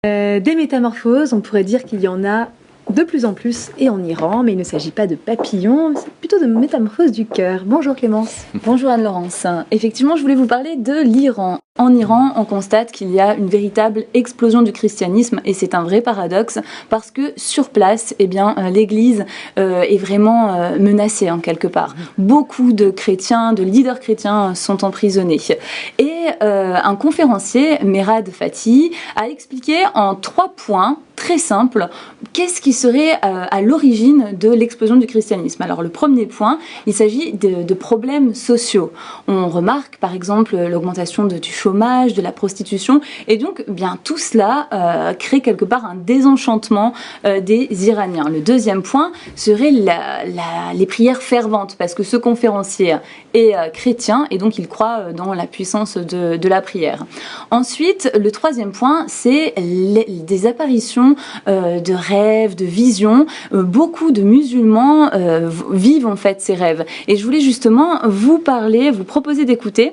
Des métamorphoses, on pourrait dire qu'il y en a de plus en plus et en Iran, mais il ne s'agit pas de papillons, c'est plutôt de métamorphoses du cœur. Bonjour Clémence. Bonjour Anne-Laurence. Effectivement, je voulais vous parler de l'Iran. En Iran, on constate qu'il y a une véritable explosion du christianisme et c'est un vrai paradoxe parce que sur place, l'Église est vraiment menacée en quelque part. Beaucoup de chrétiens, de leaders chrétiens sont emprisonnés. Et un conférencier, Merad Fatih, a expliqué en 3 points très simples qu'est-ce qui serait à l'origine de l'explosion du christianisme. Alors le premier point, il s'agit de problèmes sociaux. On remarque par exemple l'augmentation du chômage, de la prostitution, et donc tout cela crée quelque part un désenchantement des Iraniens. Le deuxième point serait les prières ferventes, parce que ce conférencier est chrétien et donc il croit dans la puissance de la prière. Ensuite, le troisième point, c'est des apparitions de rêves, de visions. Beaucoup de musulmans vivent en fait ces rêves. Et je voulais justement vous proposer d'écouter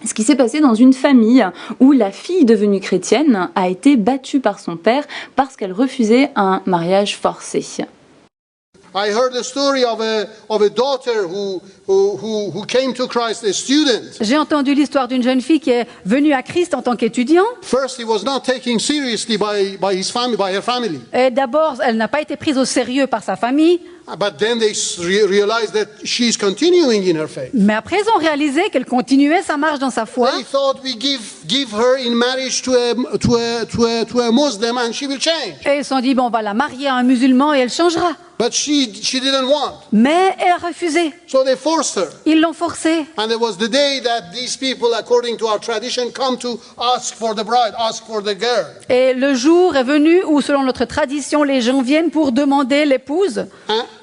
ce qui s'est passé dans une famille où la fille devenue chrétienne a été battue par son père parce qu'elle refusait un mariage forcé. I heard the story of a daughter who came to Christ, a student. J'ai entendu l'histoire d'une jeune fille qui est venue à Christ en tant qu'étudiant. First, he was not taken seriously by his family, by her family. Et d'abord, elle n'a pas été prise au sérieux par sa famille. But then they realized that she's continuing in her faith. Mais après, ils ont réalisé qu'elle continuait sa marche dans sa foi. They thought we give her in marriage to a Muslim and she will change. Et ils se sont dit, bon, on va la marier à un musulman et elle changera. But she didn't want. Mais elle a refusé. So they forced her. Ils l'ont forcée. And it was the day that these people, according to our tradition, come to ask for the bride, ask for the girl. Et le jour est venu où, selon notre tradition, les gens viennent pour demander l'épouse.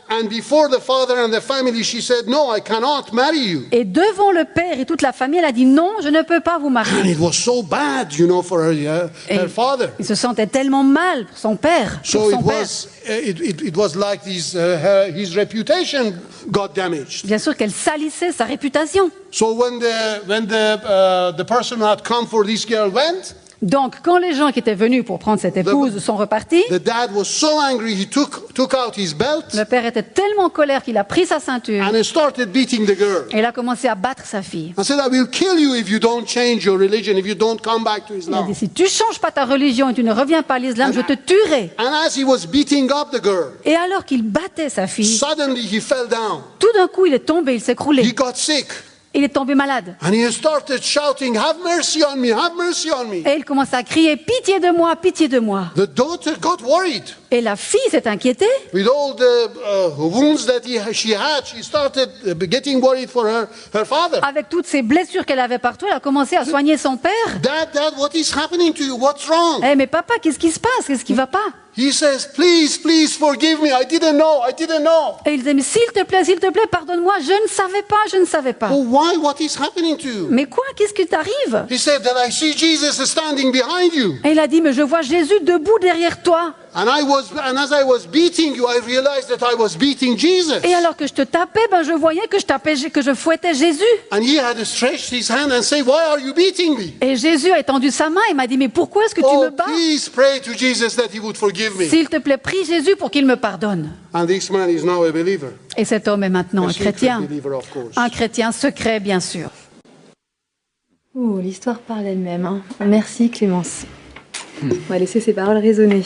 And before the father and the family, she said, "No, I cannot marry you." Et devant le père et toute la famille, elle a dit non, je ne peux pas vous marier. And it was so bad, for her father. Il se sentait tellement mal pour son père. So it was like his reputation got damaged. Bien sûr qu'elle salissait sa réputation. So when the person who had come for this girl went. Donc, quand les gens qui étaient venus pour prendre cette épouse sont repartis, the dad was so angry, he took out his belt. Le père était tellement en colère qu'il a pris sa ceinture. And he started beating the girl. Et il a commencé à battre sa fille. I said, I will kill you if you don't change your religion, if you don't come back to Islam. Il a dit, si tu changes pas ta religion et tu ne reviens pas à l'islam, je te tuerai. And as he was beating up the girl, et alors qu'il battait sa fille, suddenly he fell down. Tout d'un coup, il est tombé, il s'est écroulé. He got sick. Il est tombé malade. And he started shouting, "Have mercy on me, have mercy on me." Et il commence à crier, pitié de moi, pitié de moi. The daughter got worried. Et la fille s'est inquiétée. With all the wounds that she had, she started getting worried for her father. Avec toutes ces blessures qu'elle avait partout, elle a commencé à soigner son père. Dad, what is happening to you? What's wrong? Eh mais papa, qu'est-ce qui se passe? Qu'est-ce qui va pas? He says, please forgive me. I didn't know. Et il dit, mais s'il te plaît, pardonne-moi. Je ne savais pas. Oh, why? What is happening to you? Mais quoi? Qu'est-ce qui t'arrive? He said that I see Jesus standing behind you. Et il a dit, mais je vois Jésus debout derrière toi. And as I was beating you, I realized that I was beating Jesus. Et alors que je te tapais, je voyais que je fouettais Jésus. And he had stretched his hand and said, "Why are you beating me?" Et Jésus a étendu sa main et m'a dit, mais pourquoi est-ce que tu me bats? Please pray to Jesus that he would forgive me. S'il te plaît, prie Jésus pour qu'il me pardonne. And this man is now a believer. Et cet homme est maintenant un chrétien. Un chrétien secret, bien sûr. Oh, l'histoire parle elle-même. Merci Clémence. On va laisser ces paroles résonner.